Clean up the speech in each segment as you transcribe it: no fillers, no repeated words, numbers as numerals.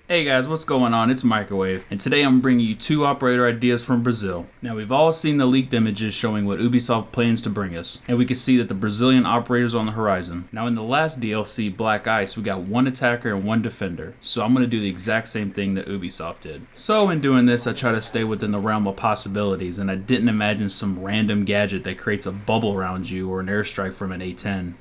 Hey guys, what's going on? It's Microwave, and today I'm bringing you two operator ideas from Brazil. Now, we've all seen the leaked images showing what Ubisoft plans to bring us, and we can see that the Brazilian operator's on the horizon. Now, in the last DLC, Black Ice, we got one attacker and one defender, so I'm going to do the exact same thing that Ubisoft did. So, in doing this, I try to stay within the realm of possibilities, and I didn't imagine some random gadget that creates a bubble around you or an airstrike from an A-10.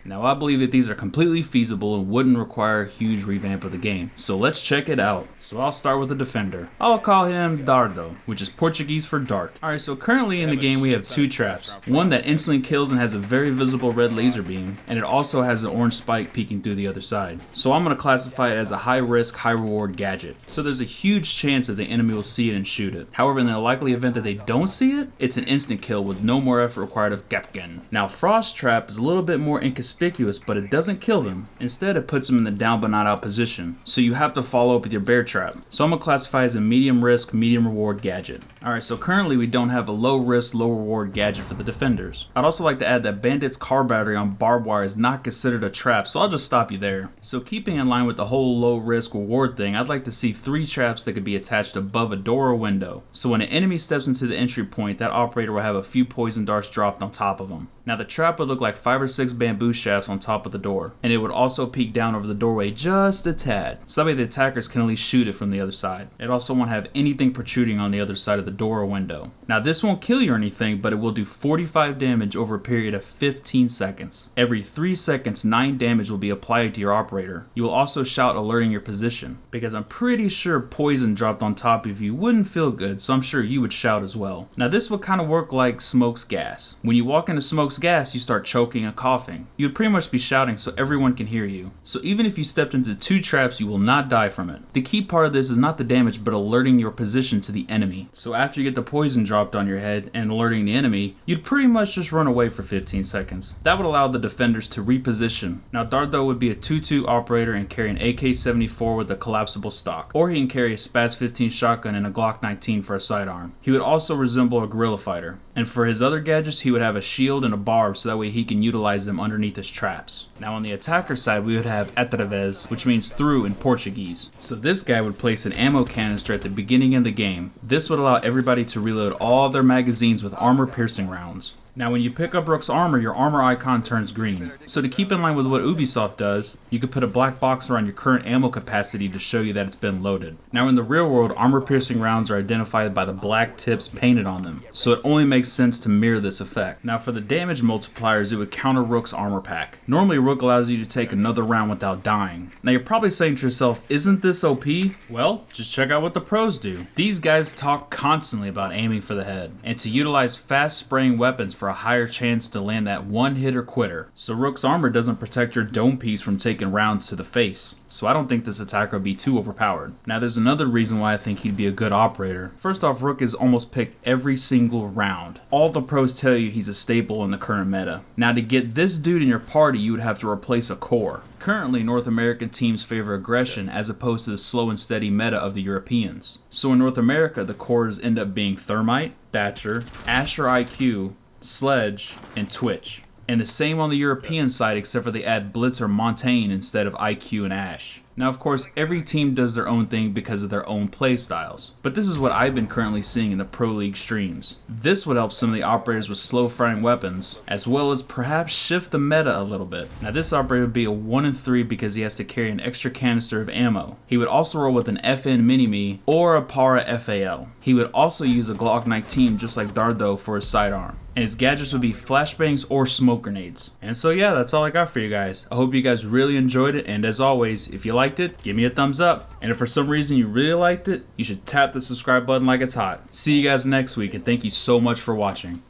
Now, I believe that these are completely feasible and wouldn't require a huge revamp of the game, so let's check it out. So I'll start with the defender. I'll call him Dardo, which is Portuguese for dart. Alright, so currently in the game we have two traps. One that instantly kills and has a very visible red laser beam, and it also has an orange spike peeking through the other side. So I'm going to classify it as a high risk, high reward gadget. So there's a huge chance that the enemy will see it and shoot it. However, in the likely event that they don't see it, it's an instant kill with no more effort required of Capcan. Now, Frost Trap is a little bit more inconspicuous, but it doesn't kill them. Instead, it puts them in the down but not out position. So you have to follow up with your bear trap. So I'm gonna classify as a medium risk, medium reward gadget. Alright, so currently we don't have a low risk, low reward gadget for the defenders. I'd also like to add that Bandit's car battery on barbed wire is not considered a trap, so I'll just stop you there. So keeping in line with the whole low risk reward thing, I'd like to see 3 traps that could be attached above a door or window. So when an enemy steps into the entry point, that operator will have a few poison darts dropped on top of them. Now the trap would look like 5 or 6 bamboo shafts on top of the door, and it would also peek down over the doorway just a tad, so that way the attackers can at least shoot it from the other side. It also won't have anything protruding on the other side of the door or window. Now this won't kill you or anything, but it will do 45 damage over a period of 15 seconds. Every 3 seconds, 9 damage will be applied to your operator. You will also shout alerting your position, because I'm pretty sure poison dropped on top of you wouldn't feel good, so I'm sure you would shout as well. Now this would kind of work like Smoke's gas. When you walk into Smoke's gas, you start choking and coughing. You would pretty much be shouting so everyone can hear you. So even if you stepped into 2 traps, you will not die from it. The key part of this is not the damage, but alerting your position to the enemy. So after you get the poison dropped on your head and alerting the enemy, you'd pretty much just run away for 15 seconds. That would allow the defenders to reposition. Now Dardo would be a 2-2 operator and carry an AK-74 with a collapsible stock, or he can carry a Spaz 15 shotgun and a Glock 19 for a sidearm. He would also resemble a guerrilla fighter. And for his other gadgets, he would have a shield and a barb so that way he can utilize them underneath his traps. Now on the attacker side, we would have através, which means through in Portuguese. So this guy would place an ammo canister at the beginning of the game. This would allow everybody to reload all their magazines with armor-piercing rounds. Now when you pick up Rook's armor, your armor icon turns green. So to keep in line with what Ubisoft does, you could put a black box around your current ammo capacity to show you that it's been loaded. Now in the real world, armor-piercing rounds are identified by the black tips painted on them, so it only makes sense to mirror this effect. Now for the damage multipliers, it would counter Rook's armor pack. Normally Rook allows you to take another round without dying. Now you're probably saying to yourself, isn't this OP? Well, just check out what the pros do. These guys talk constantly about aiming for the head, and to utilize fast spraying weapons for a higher chance to land that one hit or quitter. So Rook's armor doesn't protect your dome piece from taking rounds to the face. So I don't think this attacker would be too overpowered. Now there's another reason why I think he'd be a good operator. First off, Rook is almost picked every single round. All the pros tell you he's a staple in the current meta. Now to get this dude in your party, you would have to replace a core. Currently, North American teams favor aggression as opposed to the slow and steady meta of the Europeans. So in North America, the cores end up being Thermite, Thatcher, Asher IQ, Sledge, and Twitch. And the same on the European side, except for they add Blitz or Montaigne instead of IQ and Ash. Now of course, every team does their own thing because of their own play styles, but this is what I've been currently seeing in the Pro League streams. This would help some of the operators with slow firing weapons, as well as perhaps shift the meta a little bit. Now this operator would be a 1 in 3 because he has to carry an extra canister of ammo. He would also roll with an FN Mini-Me or a Para FAL. He would also use a Glock 19 just like Dardo for his sidearm. And his gadgets would be flashbangs or smoke grenades. And so yeah, that's all I got for you guys. I hope you guys really enjoyed it, and as always, if you liked it, give me a thumbs up. And if for some reason you really liked it, you should tap the subscribe button like it's hot. See you guys next week, and thank you so much for watching.